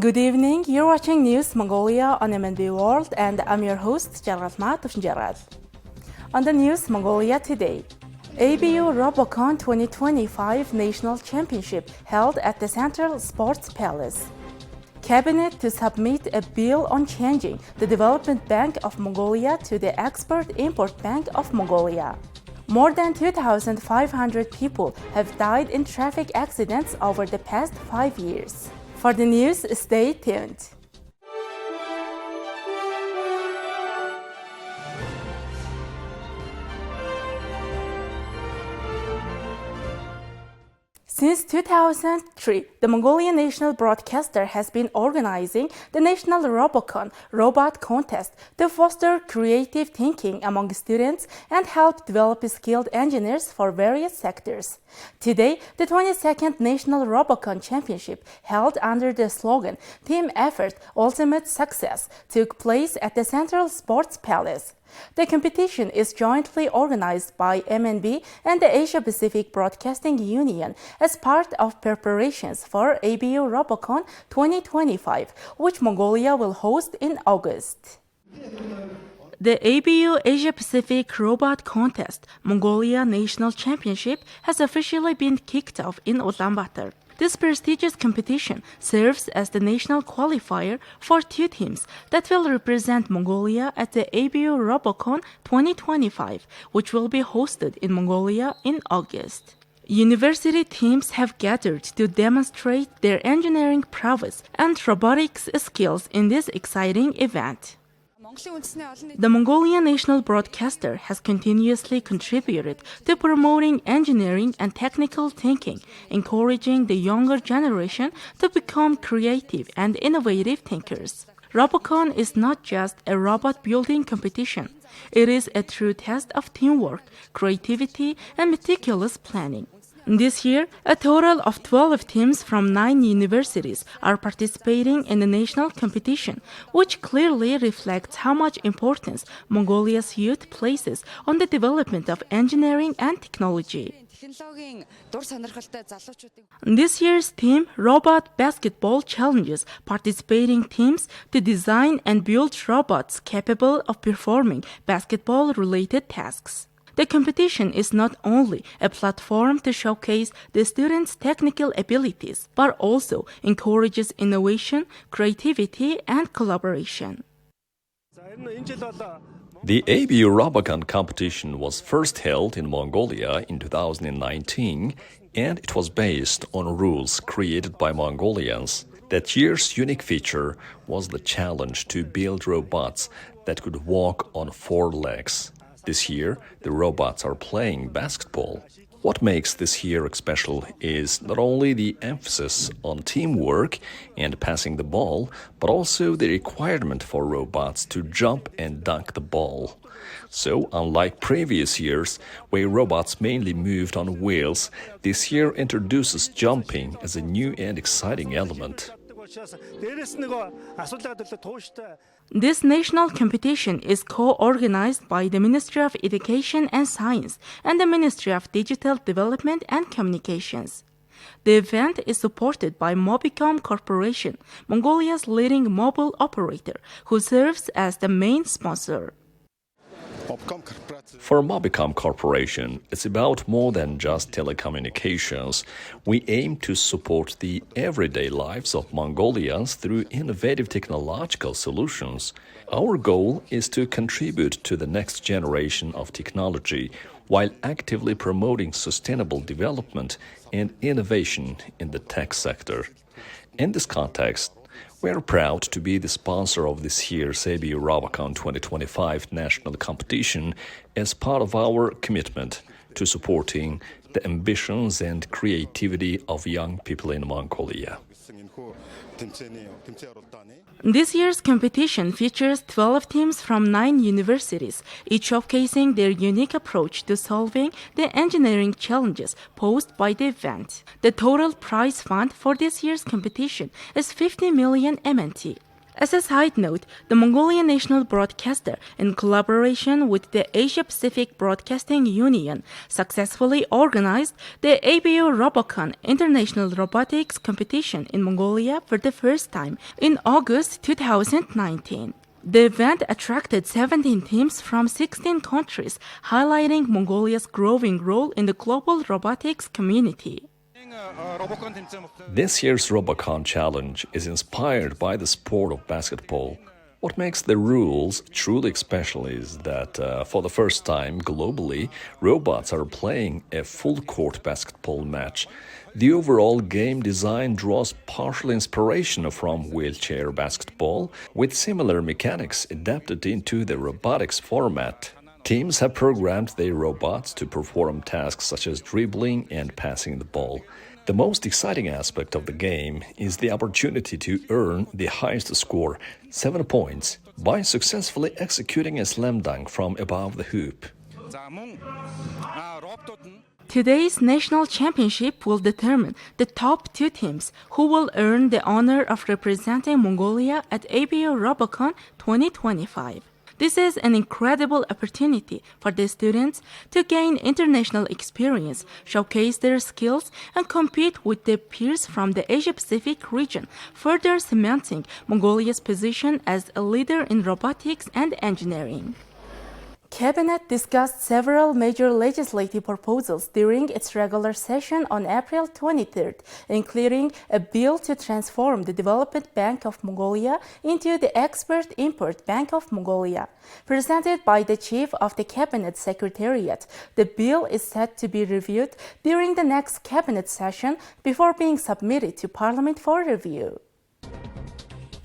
Good evening, you're watching News Mongolia on MNB World and I'm your host, Jarratma Tufnjarat. On the News Mongolia today, ABU Robocon 2025 National Championship held at the Central Sports Palace. Cabinet to submit a bill on changing the Development Bank of Mongolia to the Export-Import Bank of Mongolia. More than 2,500 people have died in traffic accidents over the past 5 years. For the news, stay tuned. Since 2003, the Mongolian National Broadcaster has been organizing the National Robocon Robot Contest to foster creative thinking among students and help develop skilled engineers for various sectors. Today, the 22nd National Robocon Championship, held under the slogan Team Effort, Ultimate Success, took place at the Central Sports Palace. The competition is jointly organized by MNB and the Asia-Pacific Broadcasting Union as part of preparations for ABU Robocon 2025, which Mongolia will host in August. The ABU Asia-Pacific Robot Contest Mongolia National Championship has officially been kicked off in Ulaanbaatar. This prestigious competition serves as the national qualifier for 2 teams that will represent Mongolia at the ABU Robocon 2025, which will be hosted in Mongolia in August. University teams have gathered to demonstrate their engineering prowess and robotics skills in this exciting event. The Mongolian National Broadcaster has continuously contributed to promoting engineering and technical thinking, encouraging the younger generation to become creative and innovative thinkers. Robocon is not just a robot building competition. It is a true test of teamwork, creativity, and meticulous planning. This year, a total of 12 teams from 9 universities are participating in the national competition, which clearly reflects how much importance Mongolia's youth places on the development of engineering and technology. This year's theme, Robot Basketball, challenges participating teams to design and build robots capable of performing basketball-related tasks. The competition is not only a platform to showcase the students' technical abilities, but also encourages innovation, creativity, and collaboration. The ABU Robocon competition was first held in Mongolia in 2019, and it was based on rules created by Mongolians. That year's unique feature was the challenge to build robots that could walk on 4 legs. This year, the robots are playing basketball. What makes this year special is not only the emphasis on teamwork and passing the ball, but also the requirement for robots to jump and dunk the ball. So, unlike previous years, where robots mainly moved on wheels, this year introduces jumping as a new and exciting element. This national competition is co-organized by the Ministry of Education and Science and the Ministry of Digital Development and Communications. The event is supported by Mobicom Corporation, Mongolia's leading mobile operator, who serves as the main sponsor. For Mobicom Corporation, it's about more than just telecommunications. We aim to support the everyday lives of Mongolians through innovative technological solutions. Our goal is to contribute to the next generation of technology while actively promoting sustainable development and innovation in the tech sector. In this context, we are proud to be the sponsor of this year's ABU Robocon 2025 national competition as part of our commitment to supporting the ambitions and creativity of young people in Mongolia. This year's competition features 12 teams from 9 universities, each showcasing their unique approach to solving the engineering challenges posed by the event. The total prize fund for this year's competition is 50 million MNT. As a side note, the Mongolian National Broadcaster, in collaboration with the Asia-Pacific Broadcasting Union, successfully organized the ABU Robocon International Robotics Competition in Mongolia for the first time in August 2019. The event attracted 17 teams from 16 countries, highlighting Mongolia's growing role in the global robotics community. This year's Robocon challenge is inspired by the sport of basketball. What makes the rules truly special is that for the first time globally, robots are playing a full-court basketball match. The overall game design draws partial inspiration from wheelchair basketball, with similar mechanics adapted into the robotics format. Teams have programmed their robots to perform tasks such as dribbling and passing the ball. The most exciting aspect of the game is the opportunity to earn the highest score, 7 points, by successfully executing a slam dunk from above the hoop. Today's national championship will determine the top 2 teams who will earn the honor of representing Mongolia at ABU Robocon 2025. This is an incredible opportunity for the students to gain international experience, showcase their skills, and compete with their peers from the Asia-Pacific region, further cementing Mongolia's position as a leader in robotics and engineering. Cabinet discussed several major legislative proposals during its regular session on April 23rd, including a bill to transform the Development Bank of Mongolia into the Export-Import Bank of Mongolia. Presented by the Chief of the Cabinet Secretariat, the bill is set to be reviewed during the next Cabinet session before being submitted to Parliament for review.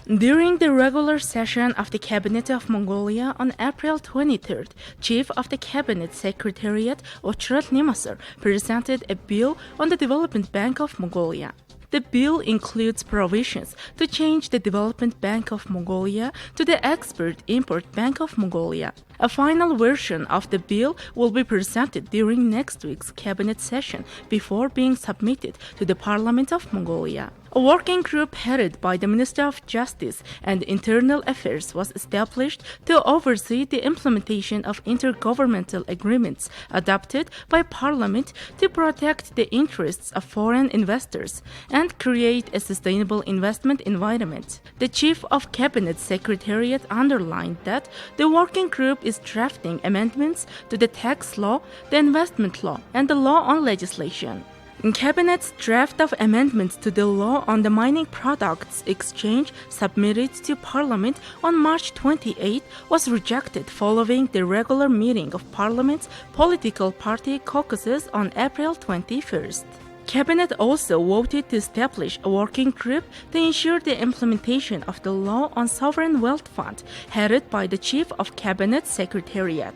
During the regular session of the Cabinet of Mongolia on April 23rd, Chief of the Cabinet Secretariat Ochrat Nimasar presented a bill on the Development Bank of Mongolia. The bill includes provisions to change the Development Bank of Mongolia to the Export-Import Bank of Mongolia. A final version of the bill will be presented during next week's Cabinet session before being submitted to the Parliament of Mongolia. A working group headed by the Minister of Justice and Internal Affairs was established to oversee the implementation of intergovernmental agreements adopted by Parliament to protect the interests of foreign investors and create a sustainable investment environment. The Chief of Cabinet Secretariat underlined that the working group is drafting amendments to the tax law, the investment law, and the law on legislation. Cabinet's draft of amendments to the law on the mining products exchange submitted to Parliament on March 28 was rejected following the regular meeting of Parliament's political party caucuses on April 21st. Cabinet also voted to establish a working group to ensure the implementation of the law on Sovereign Wealth Fund, headed by the Chief of Cabinet Secretariat.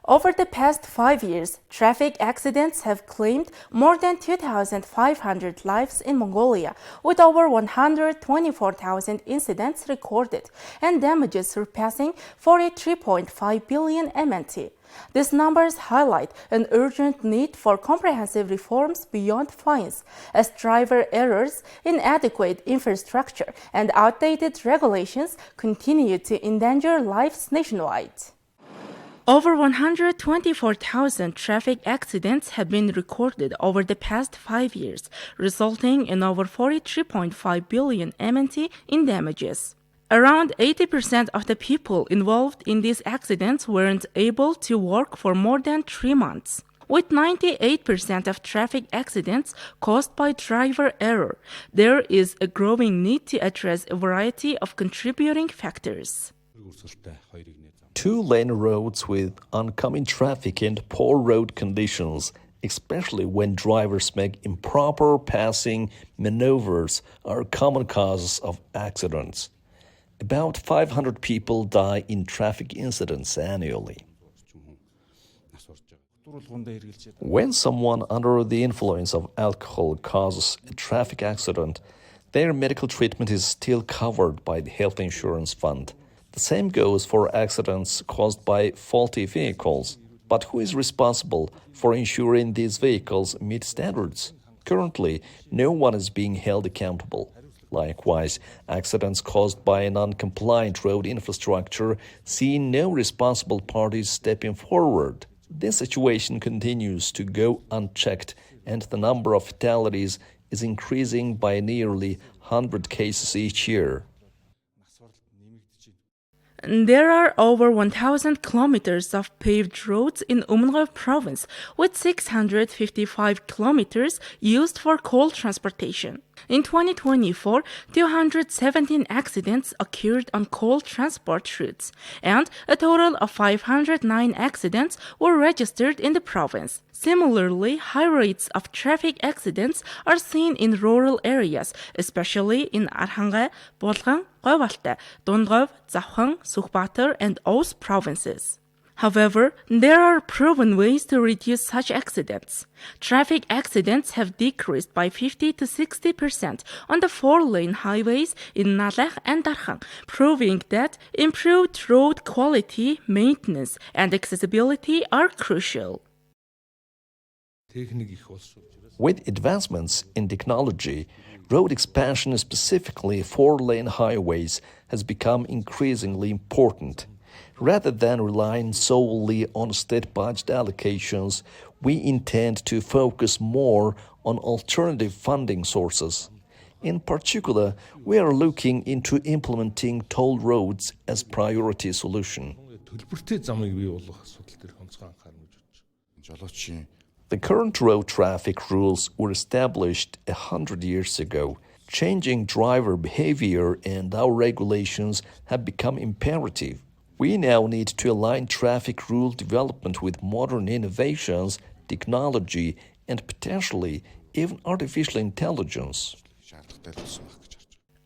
Over the past 5 years, traffic accidents have claimed more than 2,500 lives in Mongolia, with over 124,000 incidents recorded and damages surpassing 43.5 billion MNT. These numbers highlight an urgent need for comprehensive reforms beyond fines, as driver errors, inadequate infrastructure, and outdated regulations continue to endanger lives nationwide. Over 124,000 traffic accidents have been recorded over the past 5 years, resulting in over 43.5 billion MNT in damages. Around 80% of the people involved in these accidents weren't able to work for more than 3 months, with 98% of traffic accidents caused by driver error. There is a growing need to address a variety of contributing factors. 2-lane roads with oncoming traffic and poor road conditions, especially when drivers make improper passing maneuvers, are common causes of accidents. About 500 people die in traffic incidents annually. When someone under the influence of alcohol causes a traffic accident, their medical treatment is still covered by the health insurance fund. The same goes for accidents caused by faulty vehicles. But who is responsible for ensuring these vehicles meet standards? Currently, no one is being held accountable. Likewise, accidents caused by a non-compliant road infrastructure see no responsible parties stepping forward. This situation continues to go unchecked, and the number of fatalities is increasing by nearly 100 cases each year. There are over 1,000 kilometers of paved roads in Umnov province, with 655 kilometers used for coal transportation. In 2024, 217 accidents occurred on coal transport routes, and a total of 509 accidents were registered in the province. Similarly, high rates of traffic accidents are seen in rural areas, especially in Архангай, Булган, Говьалтай, Дундгов, Завхан, Сүхбаатар, and Oos provinces. However, there are proven ways to reduce such accidents. Traffic accidents have decreased by 50 to 60% on the 4-lane highways in Nalach and Darkhan, proving that improved road quality, maintenance, and accessibility are crucial. With advancements in technology, road expansion, specifically 4-lane highways, has become increasingly important. Rather than relying solely on state budget allocations, we intend to focus more on alternative funding sources. In particular, we are looking into implementing toll roads as priority solution. The current road traffic rules were established 100 years ago. Changing driver behavior and our regulations have become imperative. We now need to align traffic rule development with modern innovations, technology, and potentially even artificial intelligence.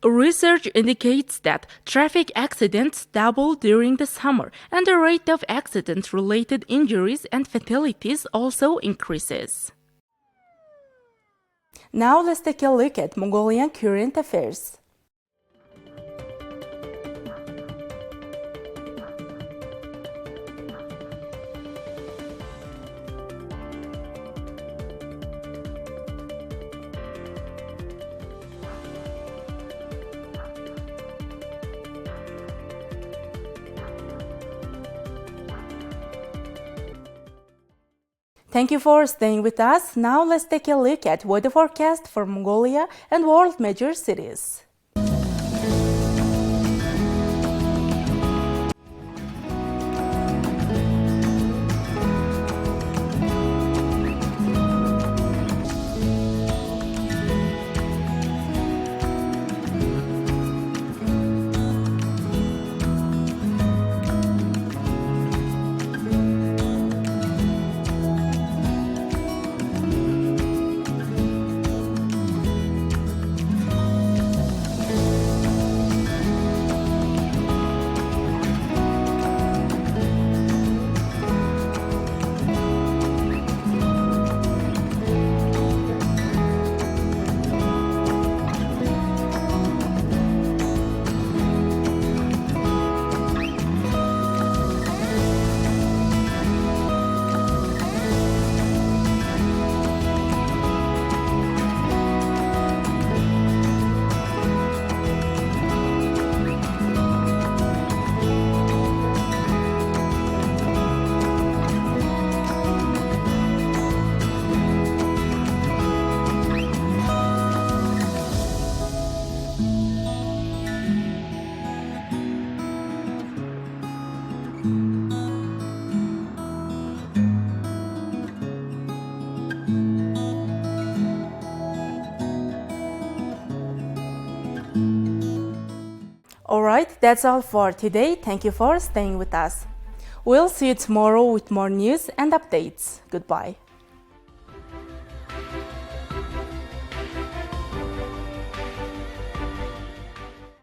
Research indicates that traffic accidents double during the summer, and the rate of accident-related injuries and fatalities also increases. Now let's take a look at Mongolian current affairs. Thank you for staying with us. Now let's take a look at weather forecast for Mongolia and world major cities. Alright, that's all for today. Thank you for staying with us. We'll see you tomorrow with more news and updates. Goodbye.